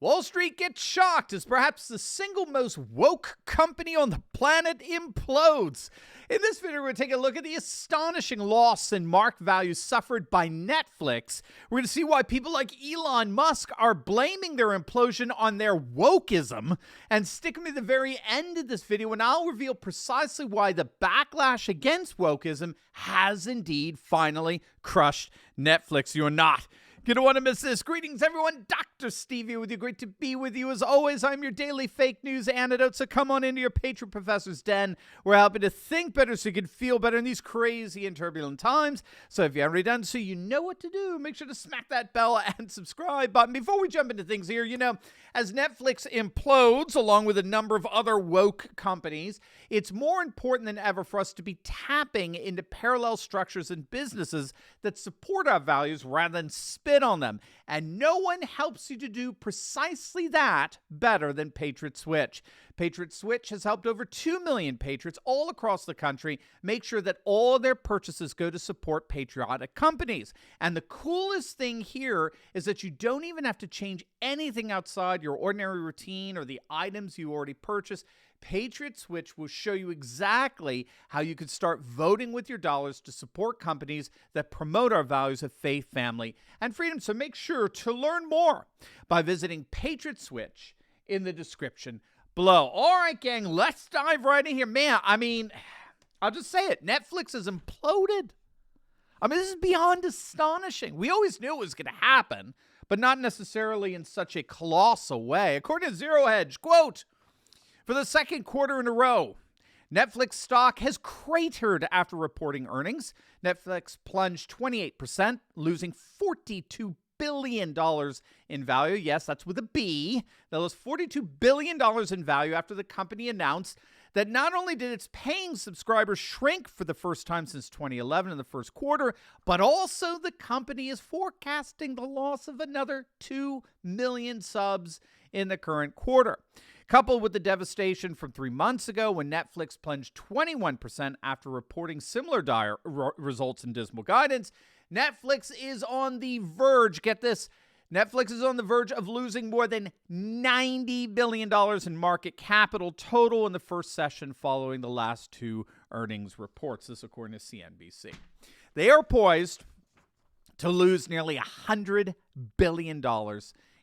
Wall Street gets shocked as perhaps the single most woke company on the planet implodes. In this video, we're going to take a look at the astonishing loss in market value suffered by Netflix. We're going to see why people like Elon Musk are blaming their implosion on their wokeism. And stick with me to the very end of this video, and I'll reveal precisely why the backlash against wokeism has indeed finally crushed Netflix. You're not going to want to miss this. Greetings, everyone. Dr. Stevie with you. Great to be with you. As always, I'm your daily fake news antidote, so come on into your Patriot Professor's den. We're helping to think better so you can feel better in these crazy and turbulent times. So if you haven't already done so, you know what to do. Make sure to smack that bell and subscribe button. Before we jump into things here, as Netflix implodes, along with a number of other woke companies, it's more important than ever for us to be tapping into parallel structures and businesses that support our values rather than spin on them. And no one helps you to do precisely that better than Patriot Switch. Patriot Switch has helped over 2 million patriots all across the country make sure that all their purchases go to support patriotic companies. And the coolest thing here is that you don't even have to change anything outside your ordinary routine or the items you already purchased. Patriot Switch will show you exactly how you can start voting with your dollars to support companies that promote our values of faith, family, and freedom. So make sure to learn more by visiting Patriot Switch in the description below. All right, gang, let's dive right in here. Man, I'll just say it. Netflix has imploded. This is beyond astonishing. We always knew it was going to happen, but not necessarily in such a colossal way. According to Zero Hedge, quote, for the second quarter in a row, Netflix stock has cratered after reporting earnings. Netflix plunged 28%, losing $42 billion in value. Yes, that's with a B. That was $42 billion in value after the company announced that not only did its paying subscribers shrink for the first time since 2011 in the first quarter, but also the company is forecasting the loss of another 2 million subs in the current quarter. Coupled with the devastation from 3 months ago when Netflix plunged 21% after reporting similar dire results and dismal guidance, Netflix is on the verge, get this, Netflix is on the verge of losing more than $90 billion in market capital total in the first session following the last two earnings reports. This according to CNBC. They are poised to lose nearly $100 billion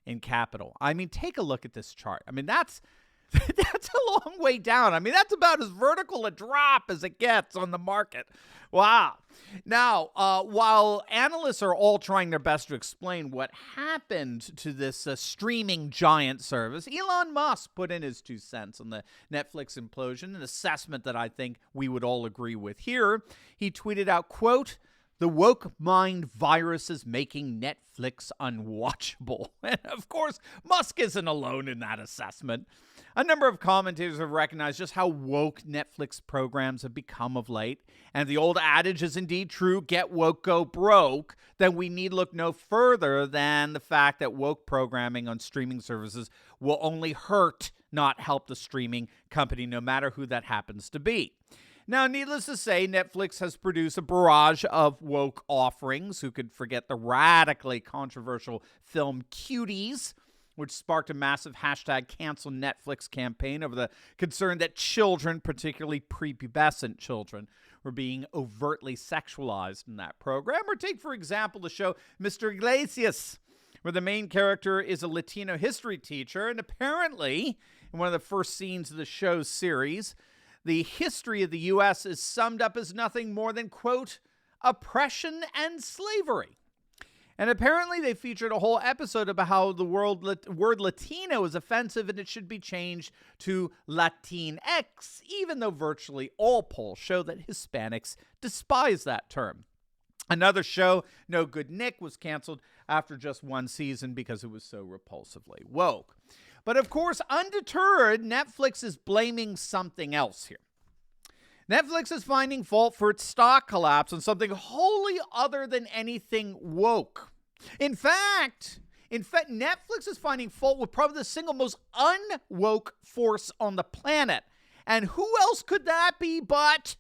in capital. Take a look at this chart. That's a long way down. That's about as vertical a drop as it gets on the market. Wow. Now, while analysts are all trying their best to explain what happened to this streaming giant service, Elon Musk put in his 2 cents on the Netflix implosion, an assessment that I think we would all agree with here. He tweeted out, quote, the woke mind virus is making Netflix unwatchable. And of course, Musk isn't alone in that assessment. A number of commentators have recognized just how woke Netflix programs have become of late. And if the old adage is indeed true, get woke, go broke, then we need look no further than the fact that woke programming on streaming services will only hurt, not help the streaming company, no matter who that happens to be. Now, needless to say, Netflix has produced a barrage of woke offerings. Who could forget the radically controversial film Cuties, which sparked a massive hashtag cancel Netflix campaign over the concern that children, particularly prepubescent children, were being overtly sexualized in that program. Or take, for example, the show Mr. Iglesias, where the main character is a Latino history teacher. And apparently, in one of the first scenes of the show's series, the history of the U.S. is summed up as nothing more than, quote, oppression and slavery. And apparently they featured a whole episode about how the word Latino is offensive and it should be changed to Latinx, even though virtually all polls show that Hispanics despise that term. Another show, No Good Nick, was canceled after just 1 season because it was so repulsively woke. But of course, undeterred, Netflix is blaming something else here. Netflix is finding fault for its stock collapse on something wholly other than anything woke. In fact, Netflix is finding fault with probably the single most unwoke force on the planet. And who else could that be but,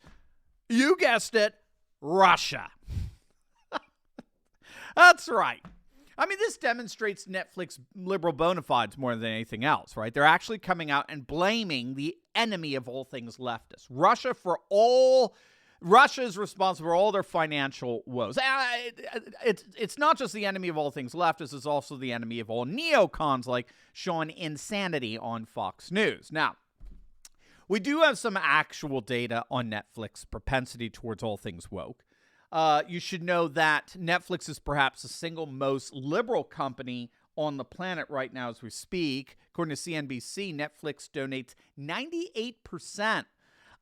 you guessed it, Russia. That's right. I mean, this demonstrates Netflix liberal bona fides more than anything else, right? They're actually coming out and blaming the enemy of all things leftist, Russia is responsible for all their financial woes. It's not just the enemy of all things leftists, it's also the enemy of all neocons like Sean Insanity on Fox News. Now, we do have some actual data on Netflix's propensity towards all things woke. You should know that Netflix is perhaps the single most liberal company on the planet right now as we speak. According to CNBC, Netflix donates 98%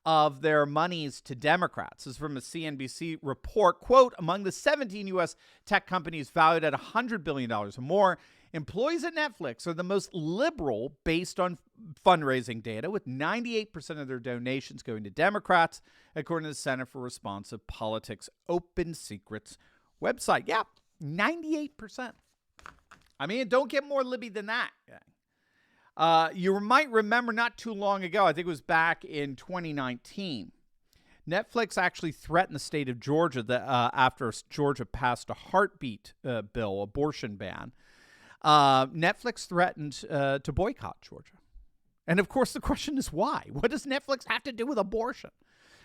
of their monies to Democrats. This is from a CNBC report. Quote, among the 17 U.S. tech companies valued at $100 billion or more, employees at Netflix are the most liberal based on fundraising data, with 98% of their donations going to Democrats, according to the Center for Responsive Politics Open Secrets website. Yeah, 98%. I mean, don't get more libby than that. You might remember not too long ago, I think it was back in 2019, Netflix actually threatened the state of Georgia that after Georgia passed a heartbeat bill, abortion ban. Netflix threatened to boycott Georgia. And of course, the question is why? What does Netflix have to do with abortion?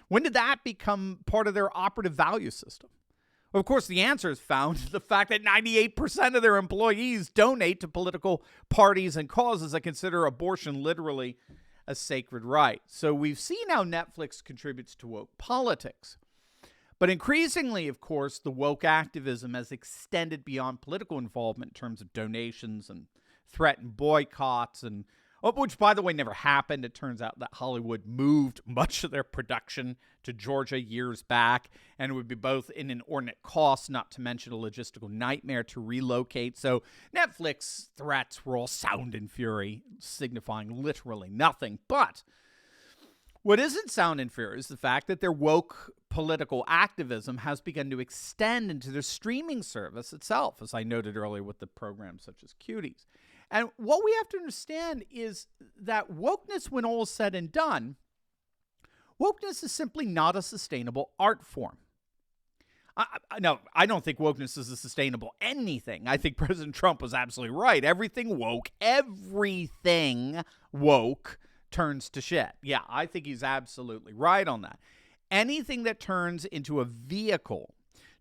When did that become part of their operative value system? Well, of course, the answer is found in the fact that 98% of their employees donate to political parties and causes that consider abortion literally a sacred right. So we've seen how Netflix contributes to woke politics. But increasingly, of course, the woke activism has extended beyond political involvement in terms of donations and threatened boycotts, and which, by the way, never happened. It turns out that Hollywood moved much of their production to Georgia years back, and it would be both an inordinate cost, not to mention a logistical nightmare to relocate. So Netflix threats were all sound and fury, signifying literally nothing. But what isn't sound and fury is the fact that their woke political activism has begun to extend into their streaming service itself, as I noted earlier with the programs such as Cuties. And what we have to understand is that wokeness, when all is said and done, wokeness is simply not a sustainable art form. No, I don't think wokeness is a sustainable anything. I think President Trump was absolutely right. Everything woke turns to shit. Yeah, I think he's absolutely right on that. Anything that turns into a vehicle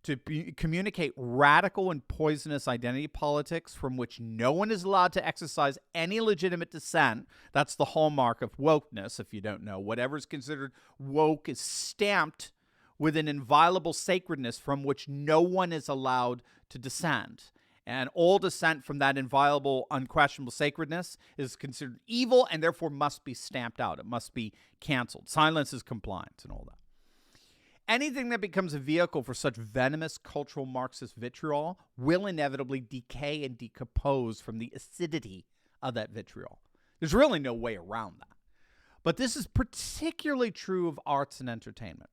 to communicate radical and poisonous identity politics from which no one is allowed to exercise any legitimate dissent. That's the hallmark of wokeness, if you don't know. Whatever's considered woke is stamped with an inviolable sacredness from which no one is allowed to dissent. And all dissent from that inviolable, unquestionable sacredness is considered evil and therefore must be stamped out. It must be canceled. Silence is compliance and all that. Anything that becomes a vehicle for such venomous cultural Marxist vitriol will inevitably decay and decompose from the acidity of that vitriol. There's really no way around that. But this is particularly true of arts and entertainment.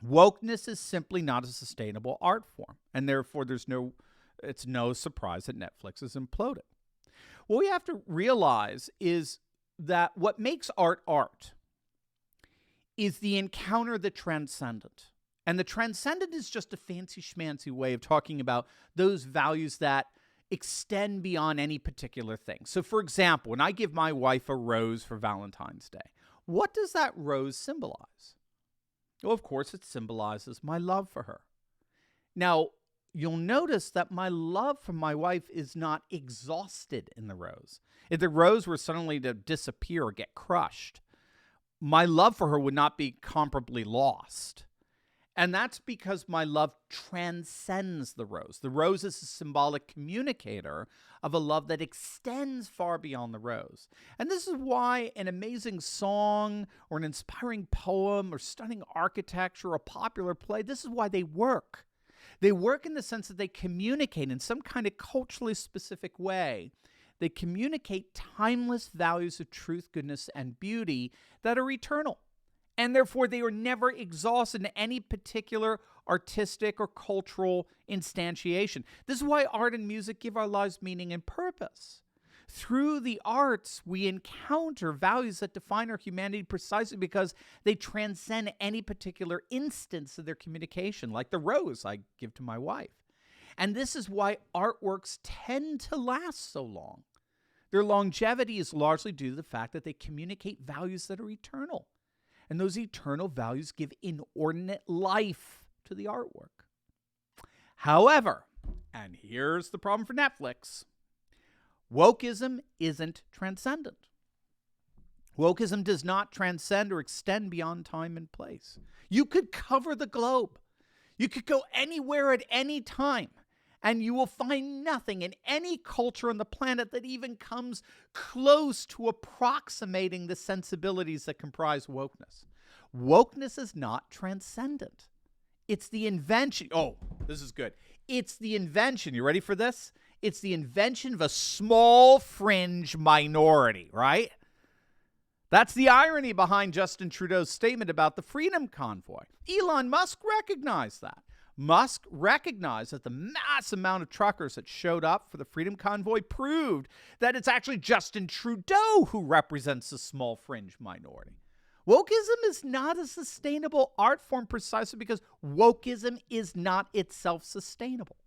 Wokeness is simply not a sustainable art form, and therefore it's no surprise that Netflix is imploding. What we have to realize is that what makes art is the encounter of the transcendent. And the transcendent is just a fancy schmancy way of talking about those values that extend beyond any particular thing. So, for example, when I give my wife a rose for Valentine's Day, what does that rose symbolize? Well, of course, it symbolizes my love for her. Now, you'll notice that my love for my wife is not exhausted in the rose. If the rose were suddenly to disappear or get crushed, my love for her would not be comparably lost. And that's because my love transcends the rose. The rose is a symbolic communicator of a love that extends far beyond the rose. And this is why an amazing song or an inspiring poem or stunning architecture or a popular play, this is why they work. They work in the sense that they communicate in some kind of culturally specific way. They communicate timeless values of truth, goodness, and beauty that are eternal. And therefore, they are never exhausted in any particular artistic or cultural instantiation. This is why art and music give our lives meaning and purpose. Through the arts, we encounter values that define our humanity precisely because they transcend any particular instance of their communication, like the rose I give to my wife. And this is why artworks tend to last so long. Their longevity is largely due to the fact that they communicate values that are eternal. And those eternal values give inordinate life to the artwork. However, and here's the problem for Netflix, wokeism isn't transcendent. Wokeism does not transcend or extend beyond time and place. You could cover the globe. You could go anywhere at any time, and you will find nothing in any culture on the planet that even comes close to approximating the sensibilities that comprise wokeness. Wokeness is not transcendent. It's the invention. Oh, this is good. It's the invention. You ready for this? It's the invention of a small fringe minority, right? That's the irony behind Justin Trudeau's statement about the Freedom Convoy. Elon Musk recognized that. Musk recognized that the mass amount of truckers that showed up for the Freedom Convoy proved that it's actually Justin Trudeau who represents the small fringe minority. Wokeism is not a sustainable art form precisely because wokeism is not itself sustainable.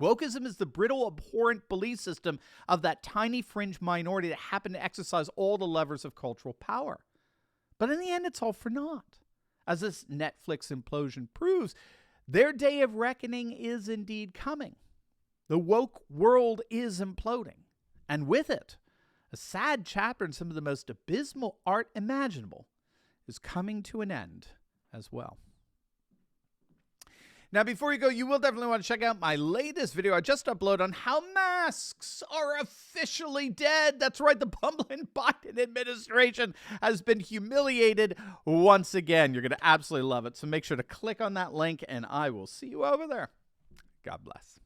Wokeism is the brittle, abhorrent belief system of that tiny fringe minority that happen to exercise all the levers of cultural power. But in the end, it's all for naught. As this Netflix implosion proves, their day of reckoning is indeed coming. The woke world is imploding. And with it, a sad chapter in some of the most abysmal art imaginable is coming to an end as well. Now, before you go, you will definitely want to check out my latest video I just uploaded on how masks are officially dead. That's right, the bumbling Biden administration has been humiliated once again. You're going to absolutely love it. So make sure to click on that link, and I will see you over there. God bless.